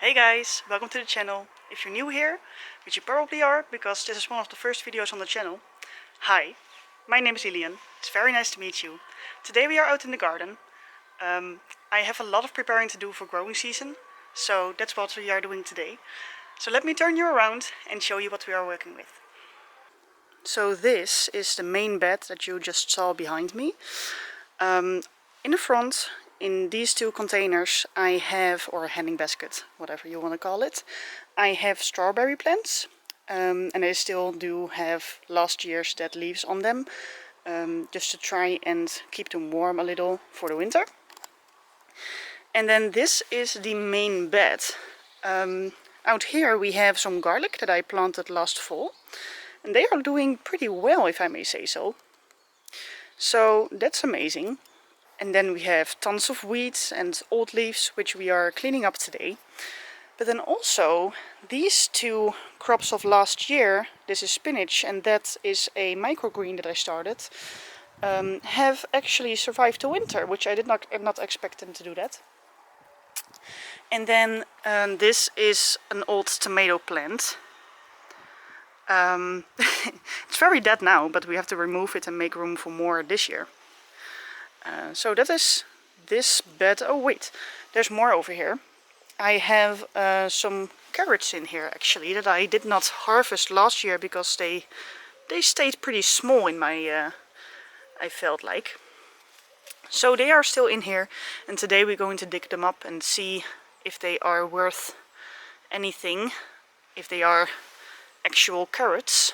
Hey guys, welcome to the channel. If you're new here, which you probably are because this is one of the first videos on the channel. Hi, my name is Ilian. It's very nice to meet you. Today we are out in the garden. I have a lot of preparing to do for growing season, so that's what we are doing today. So let me turn you around and show you what we are working with. So this is the main bed that you just saw behind me. In the front, in these two containers, I have, or a hanging basket, whatever you want to call it, I have strawberry plants. And I still do have last year's dead leaves on them, just to try and keep them warm a little for the winter. And then this is the main bed. Out here we have some garlic that I planted last fall, and they are doing pretty well, if I may say so. So that's amazing. And then we have tons of weeds and old leaves, which we are cleaning up today. But then also these two crops of last year, this is spinach and that is a microgreen that I started, have actually survived the winter, which I did not expect them to do that. And then this is an old tomato plant. It's very dead now, but we have to remove it and make room for more this year. So that is this bed. Oh wait, there's more over here. I have some carrots in here actually that I did not harvest last year because they stayed pretty small in my, I felt like. So they are still in here, and today we're going to dig them up and see if they are worth anything, if they are actual carrots.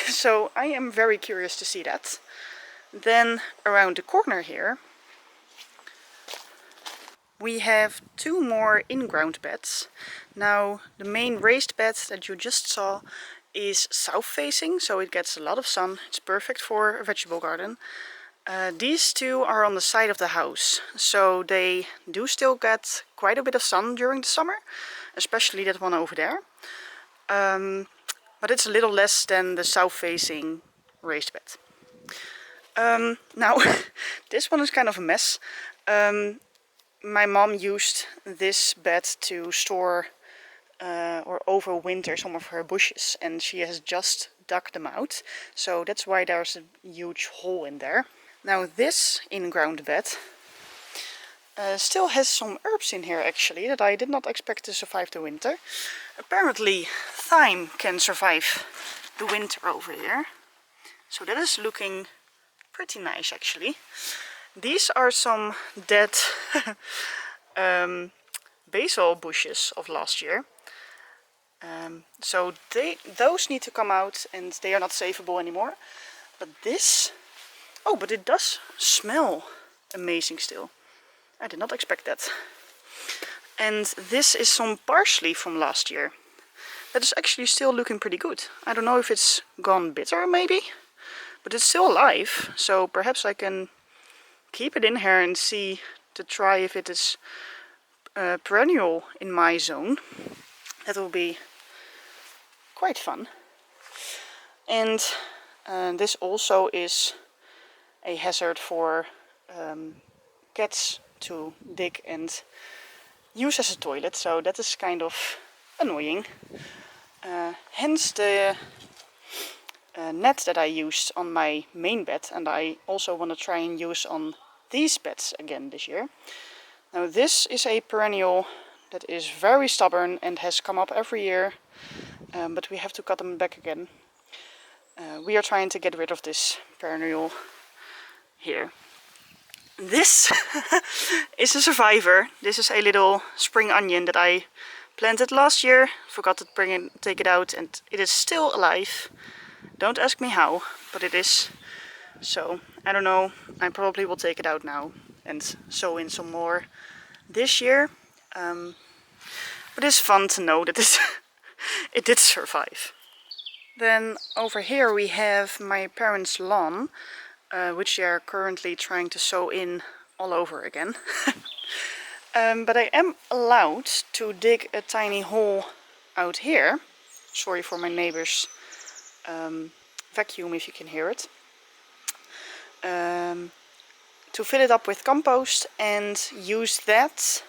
So I am very curious to see that. Then around the corner here we have two more in-ground beds. Now the main raised bed that you just saw is south facing, so it gets a lot of sun. It's perfect for a vegetable garden. These two are on the side of the house, so they do still get quite a bit of sun during the summer, especially that one over there. But it's a little less than the south facing raised bed. Now this one is kind of a mess. My mom used this bed to store or overwinter some of her bushes, and she has just dug them out, so that's why there's a huge hole in there. Now this in-ground bed still has some herbs in here actually that I did not expect to survive the winter. Apparently thyme can survive the winter over here, so that is looking pretty nice actually. These are some dead basil bushes of last year. So those need to come out and they are not savable anymore. But this, oh, but it does smell amazing still. I did not expect that. And this is some parsley from last year. That is actually still looking pretty good. I don't know if it's gone bitter maybe, but it's still alive, so perhaps I can keep it in here and see to try if it is perennial in my zone. That will be quite fun. And this also is a hazard for cats to dig and use as a toilet, so that is kind of annoying. Hence the net that I used on my main bed, and I also want to try and use on these beds again this year. Now this is a perennial that is very stubborn and has come up every year, but we have to cut them back again. We are trying to get rid of this perennial here. This is a survivor. This is a little spring onion that I planted last year, forgot to take it out, and it is still alive. Don't ask me how, but it is. So I don't know, I probably will take it out now and sow in some more this year. But it's fun to know that it did survive. Then over here we have my parents' lawn, which they are currently trying to sow in all over again. But I am allowed to dig a tiny hole out here. Sorry for my neighbor's vacuum if you can hear it. To fill it up with compost and use that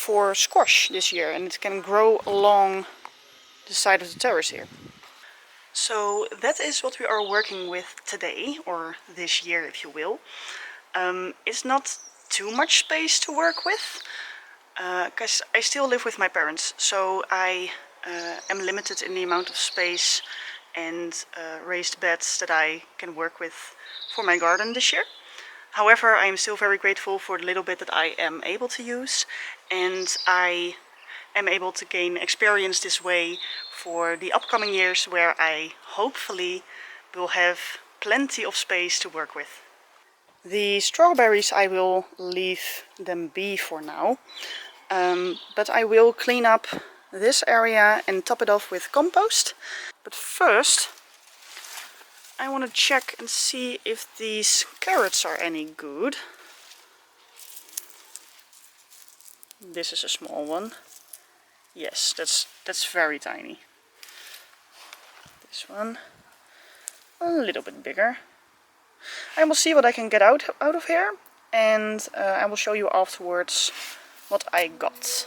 for squash this year, and it can grow along the side of the terrace here. So that is what we are working with today, or this year if you will. It's not too much space to work with, because I still live with my parents, so I am limited in the amount of space and raised beds that I can work with for my garden this year. However, I am still very grateful for the little bit that I am able to use, and I am able to gain experience this way for the upcoming years, where I hopefully will have plenty of space to work with. The strawberries, I will leave them be for now, but I will clean up this area and top it off with compost. But first I want to check and see if these carrots are any good. This is a small one. Yes, that's very tiny. This one a little bit bigger. I will see what I can get out of here, and I will show you afterwards what I got.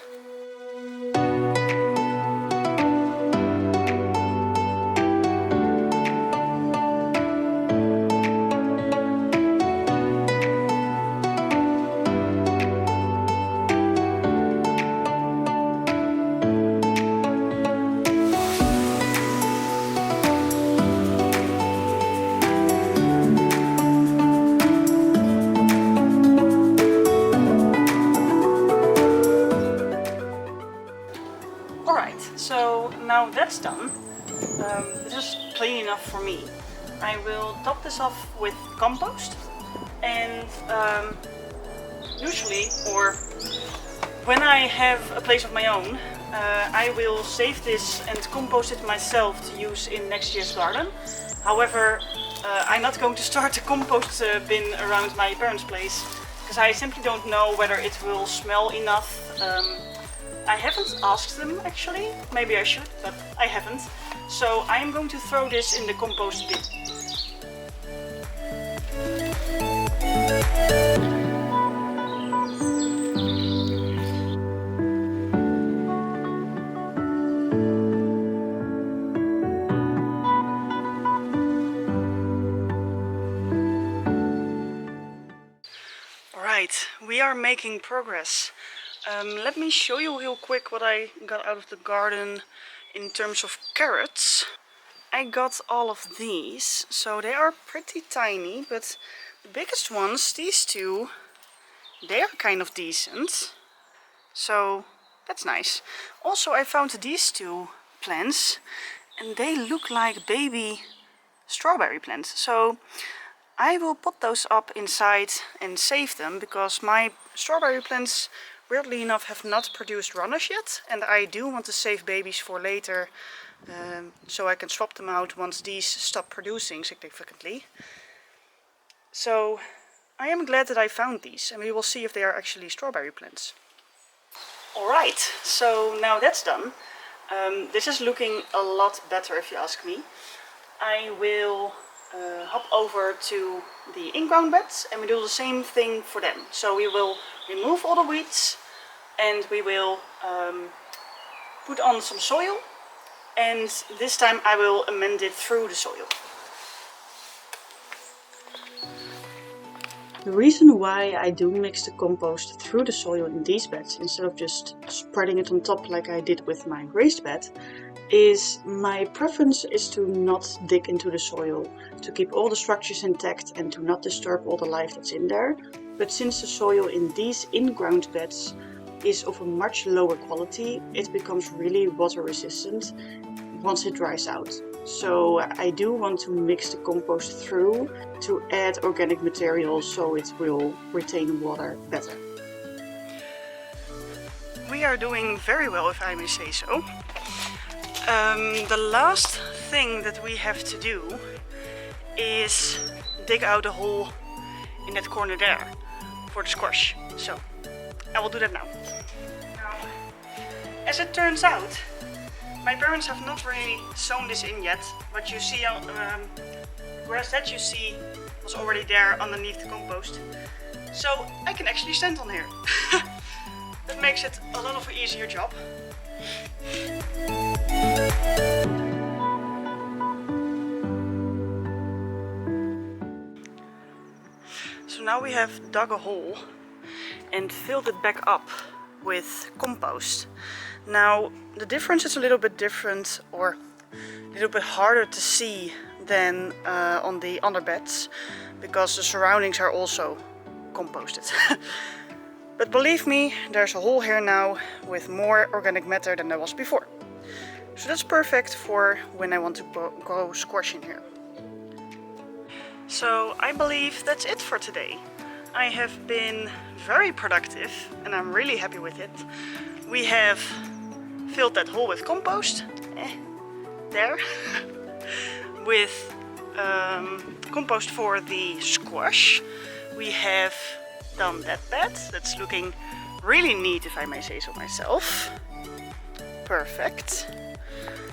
So now that's done, this is clean enough for me. I will top this off with compost, and usually, or when I have a place of my own, I will save this and compost it myself to use in next year's garden. However, I'm not going to start a compost bin around my parents' place, because I simply don't know whether it will smell enough. I haven't asked them actually, maybe I should, but I haven't. So I am going to throw this in the compost bin. Alright, we are making progress. Let me show you real quick what I got out of the garden in terms of carrots. I got all of these, so they are pretty tiny, but the biggest ones, these two, they are kind of decent. So that's nice. Also, I found these two plants, and they look like baby strawberry plants. So I will put those up inside and save them, because my strawberry plants, weirdly enough, have not produced runners yet, and I do want to save babies for later, so I can swap them out once these stop producing significantly. So I am glad that I found these, and we will see if they are actually strawberry plants. Alright, so now that's done. This is looking a lot better if you ask me. I will hop over to the in-ground beds, and we do the same thing for them. So we will remove all the weeds, and we will put on some soil, and this time I will amend it through the soil. The reason why I do mix the compost through the soil in these beds instead of just spreading it on top like I did with my raised bed is my preference is to not dig into the soil, to keep all the structures intact and to not disturb all the life that's in there. But since the soil in these in-ground beds is of a much lower quality, it becomes really water resistant once it dries out. So I do want to mix the compost through to add organic material so it will retain water better. We are doing very well, if I may say so. The last thing that we have to do is dig out a hole in that corner there for the squash. So I will do that now. Now, as it turns out, my parents have not really sown this in yet, but you see, whereas that you see was already there underneath the compost. So I can actually stand on here. That makes it a lot of an easier job. So now we have dug a hole and filled it back up with compost. Now the difference is a little bit different, or a little bit harder to see than on the other beds, because the surroundings are also composted. But believe me, there's a hole here now with more organic matter than there was before. So that's perfect for when I want to grow squash in here. So I believe that's it for today. I have been very productive and I'm really happy with it. We have filled that hole with compost, there, with compost for the squash. We have done that bed. That's looking really neat, if I may say so myself. Perfect.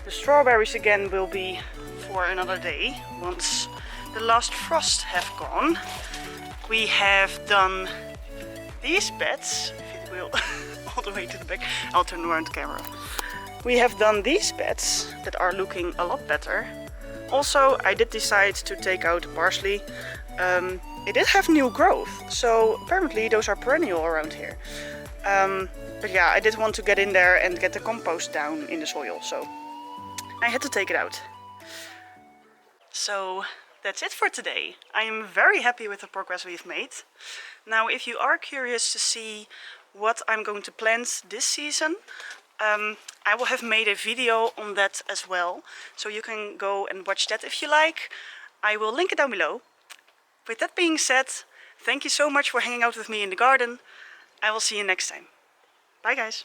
The strawberries again will be for another day, once the last frost have gone. We have done these beds, if it will, all the way to the back. I'll turn around the camera. We have done these beds that are looking a lot better. Also, I did decide to take out parsley. It did have new growth, so apparently those are perennial around here. But yeah, I did want to get in there and get the compost down in the soil, so I had to take it out. So that's it for today. I am very happy with the progress we've made. Now, if you are curious to see what I'm going to plant this season, I will have made a video on that as well, so you can go and watch that if you like. I will link it down below. With that being said, thank you so much for hanging out with me in the garden. I will see you next time. Bye guys!